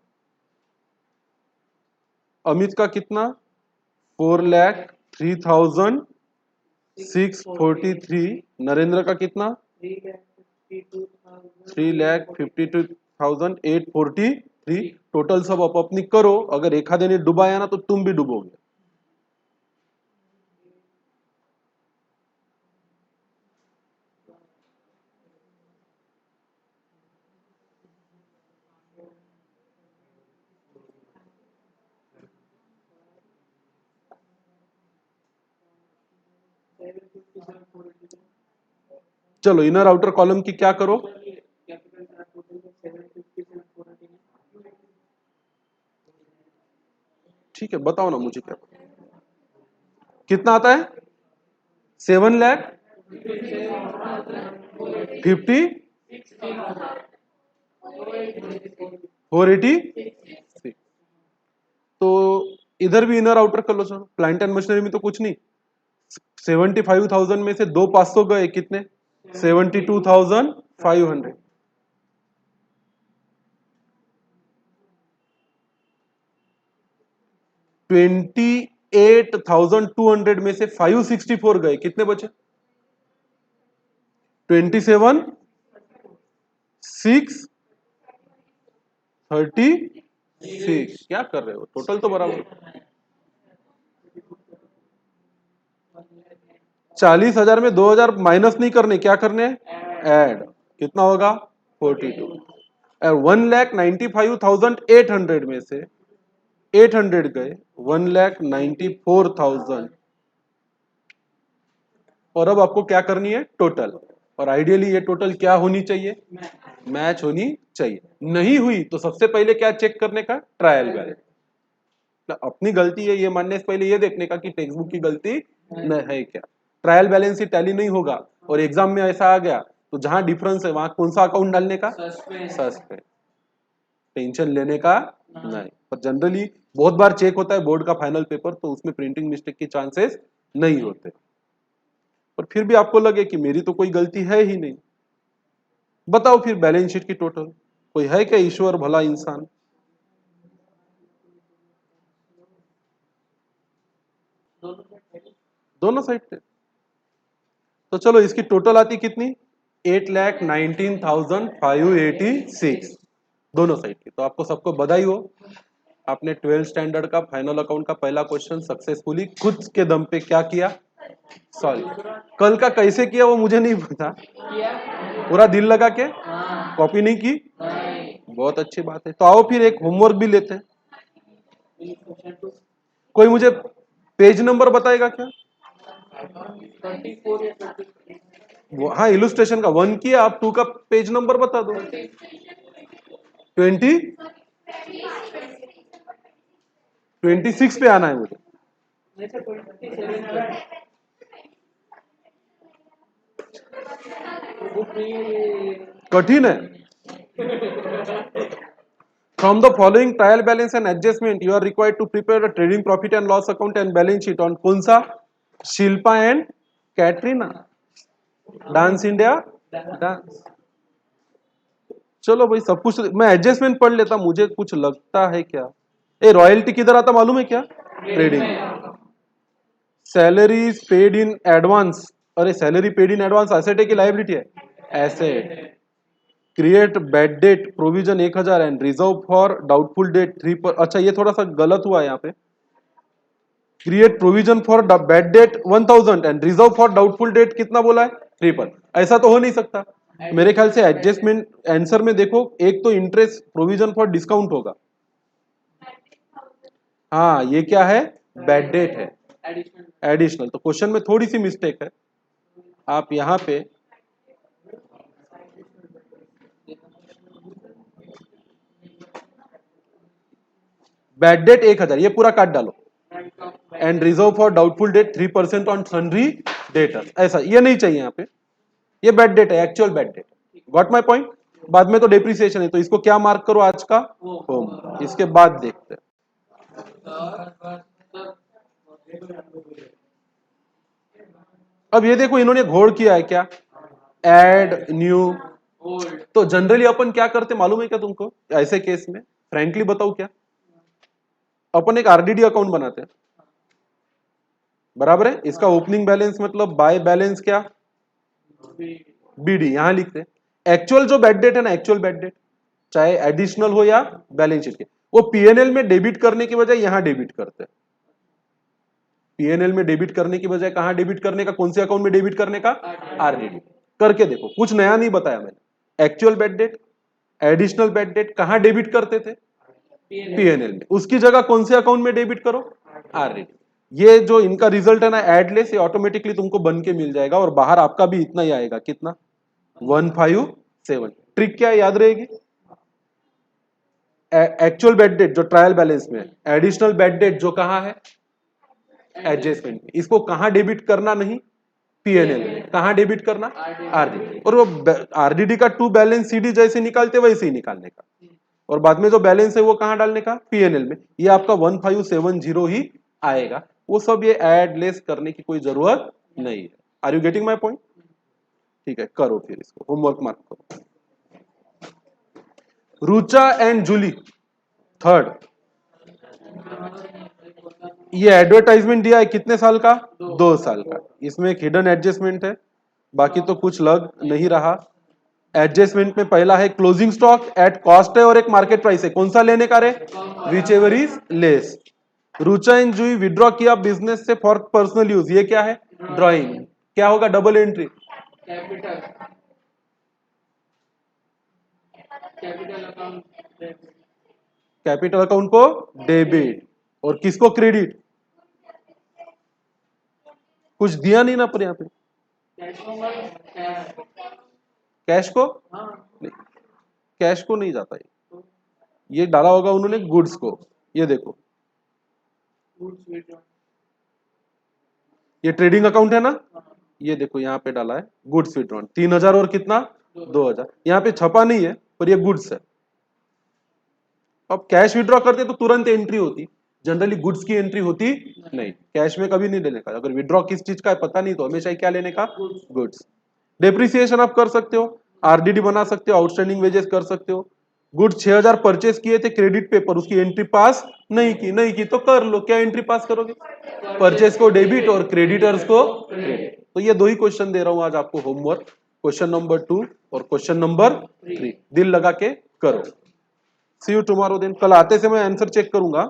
अमित का कितना? 4,03,643। नरेंद्र का कितना? 3,52,843 टोटल सब आप अपनी करो। अगर एक आधे ने डुबाया ना तो तुम भी डूबोगे। चलो इनर आउटर कॉलम की क्या करो, ठीक है बताओ ना मुझे क्या कितना आता है। 7,50,480। तो इधर भी इनर आउटर कर लो सर। प्लांट एंड मशीनरी में तो कुछ नहीं। 75,000 में से दो 500 गए, कितने? 72,500। 28,200 में से 564 गए, कितने बचे? 27,636। क्या कर रहे हो, टोटल तो बराबर। 40,000 में 2,000 माइनस नहीं करने, क्या करने? ऐड। कितना होगा? 42। 1,95,800 में से 800 गए, 1,94,000। और अब आपको क्या करनी है? टोटल। और आइडियली ये टोटल क्या होनी चाहिए? मैच होनी चाहिए। नहीं हुई तो सबसे पहले क्या चेक करने का? Trial balance. अपनी गलती है ये मानने से पहले ये देखने का कि टेक्स्ट बुक की गलती न है क्या। ट्रायल बैलेंस ही टैली नहीं होगा और एग्जाम में ऐसा आ गया तो जहां डिफरेंस है वहां कौन सा अकाउंट डालने का? सस्पेंस। टेंशन लेने का नहीं। पर जनरली बहुत बार चेक होता है बोर्ड का फाइनल पेपर, तो उसमें प्रिंटिंग मिस्टेक के चांसेस नहीं होते। पर फिर भी आपको लगे कि मेरी तो कोई गलती है ही नहीं, बताओ फिर बैलेंस शीट की टोटल कोई है क्या ईश्वर भला इंसान? दोनों साइड पे। तो चलो इसकी टोटल आती कितनी? 8,19,586 दोनों साइड की। तो आपको सबको बधाई हो, आपने 12th स्टैंडर्ड का फाइनल अकाउंट का पहला क्वेश्चन सक्सेसफुली खुद के दम पे क्या किया? सॉरी। कल का कैसे किया वो मुझे नहीं पता, पूरा दिल लगा के कॉपी नहीं की। बहुत अच्छी बात है। तो आओ फिर एक होमवर्क भी लेते हैं। कोई मुझे पेज नंबर बताएगा क्या? वो हाँ, इलुस्ट्रेशन का 1 किया, आप 2 का पेज नंबर बता दो। 26 पे आना है मुझे। कठिन है। From the following trial balance and adjustment, you are required to prepare a trading profit and loss account and balance sheet on कौन सा? Shilpa and Katrina, dance India dance. चलो भाई सब कुछ मैं एडजस्टमेंट पढ़ लेता, मुझे कुछ लगता है क्या। ए रॉयल्टी किधर आता मालूम है क्या? Trading. Salary paid in advance. अरे salary paid in advance asset है कि लायबिलिटी है? Asset. Create bad debt provision 1,000 and reserve for doubtful debt 3 पर। अच्छा ये थोड़ा सा गलत हुआ है यहाँ पे। Create provision for bad debt 1,000 and reserve for doubtful date कितना बोला है? 3 पर। ऐसा तो हो नहीं सकता। मेरे ख्याल से एडजस्टमेंट आंसर में देखो, एक तो इंटरेस्ट प्रोविजन फॉर डिस्काउंट होगा। हाँ ये क्या है? बैड डेट है, एडिशनल। तो क्वेश्चन में थोड़ी सी मिस्टेक है। आप यहाँ पे बैड डेट 1,000 ये पूरा काट डालो and reserve for doubtful debt 3% on sundry debtors, ऐसा ये नहीं चाहिए यहाँ पे। ये बैड डेट है, actual bad debt. Got my point. बाद में तो डेप्रिसिएशन है, तो इसको क्या मार्क करो आज का? होम। इसके बाद देखते हैं। अब ये देखो इन्होंने घोड़ किया है क्या? Add new. तो जनरली अपन क्या करते मालूम है क्या तुमको ऐसे केस में? फ्रैंकली बताओ क्या, अपन एक आरडीडी अकाउंट बनाते हैं, बराबर है। इसका ओपनिंग बैलेंस मतलब बाय बैलेंस क्या? बीडी, यहां लिखते हैं। एक्चुअल जो बैड डेट है ना, एक्चुअल बैड डेट चाहे एडिशनल हो या बैलेंस शीट के, वो पीएनएल में डेबिट करने की बजाय यहां डेबिट करते हैं। पीएनएल में डेबिट करने की बजाय कहां डेबिट करने का, कौन से अकाउंट में डेबिट करने का, आरडीडी। करके देखो, कुछ नया नहीं बताया मैंने। Actual bad debt, additional bad debt कहां डेबिट करते थे, पीएनएल में, उसकी जगह कौन से अकाउंट में डेबिट करो, आरडीडी। ये जो इनका रिजल्ट है ना एडलेस, ये ऑटोमेटिकली तुमको बन के मिल जाएगा और बाहर आपका भी इतना ही आएगा, कितना, 157। ट्रिक क्या याद रहेगी, एक्चुअल बेड डेट जो ट्रायल बैलेंस में, एडिशनल बेड डेट जो कहां है, एडजस्टमेंट में। इसको कहां डेबिट करना नहीं, पीएनएल में। कहां डेबिट करना, आरडीडी। और वो आरडीडी का टू बैलेंस सीडी जैसे निकालते वैसे ही निकालने का, और बाद में जो बैलेंस है वो कहां डालने का, पीएनएल में। ये आपका 1570 ही आएगा। वो सब ये ऐड लेस करने की कोई जरूरत नहीं है। Are you getting my point? ठीक है, करो फिर इसको, होमवर्क मार्क करो। रुचा एंड जूली, थर्ड, ये एडवर्टाइजमेंट दिया है कितने साल का, 2 साल का। इसमें एक हिडन एडजस्टमेंट है, बाकी तो कुछ लग नहीं रहा। एडजस्टमेंट में पहला है क्लोजिंग स्टॉक एट कॉस्ट है और एक मार्केट प्राइस है, कौन सा लेने का रे, which ever is less. Rucha and Juhi withdraw किया बिजनेस से फॉर पर्सनल यूज, ये क्या है, ड्रॉइंग। क्या होगा, डबल एंट्री, कैपिटल अकाउंट को डेबिट और किसको क्रेडिट, कुछ दिया नहीं ना पर यहाँ पे, कैश को नहीं, कैश को नहीं जाता ये डाला होगा उन्होंने गुड्स को। ये देखो, ये ट्रेडिंग अकाउंट है ना, ये देखो यहाँ पे डाला है गुड्स विड्रॉन 3000 और कितना 2000, यहाँ पे छपा नहीं है पर ये गुड्स है। अब कैश विड्रॉ करते तो तुरंत एंट्री होती, जनरली गुड्स की एंट्री होती नहीं, कैश में कभी नहीं लेने का। अगर विड्रॉ किस चीज का है पता नहीं तो हमेशा ही क्या लेने का, गुड्स। डेप्रिसिएशन आप कर सकते हो, आरडीडी बना सकते हो, आउटस्टैंडिंग वेजेस कर सकते हो। गुड्स 6000 परचेस किए थे क्रेडिट पे, पर उसकी एंट्री पास नहीं की तो कर लो, क्या एंट्री पास करोगे, परचेस को डेबिट और क्रेडिटर्स को क्रेडिट। तो ये 2 ही क्वेश्चन दे रहा हूं आज आपको होमवर्क, क्वेश्चन नंबर 2 और क्वेश्चन नंबर 3, दिल लगा के करो। सी यू टुमारो देन, कल आते से मैं आंसर चेक करूंगा।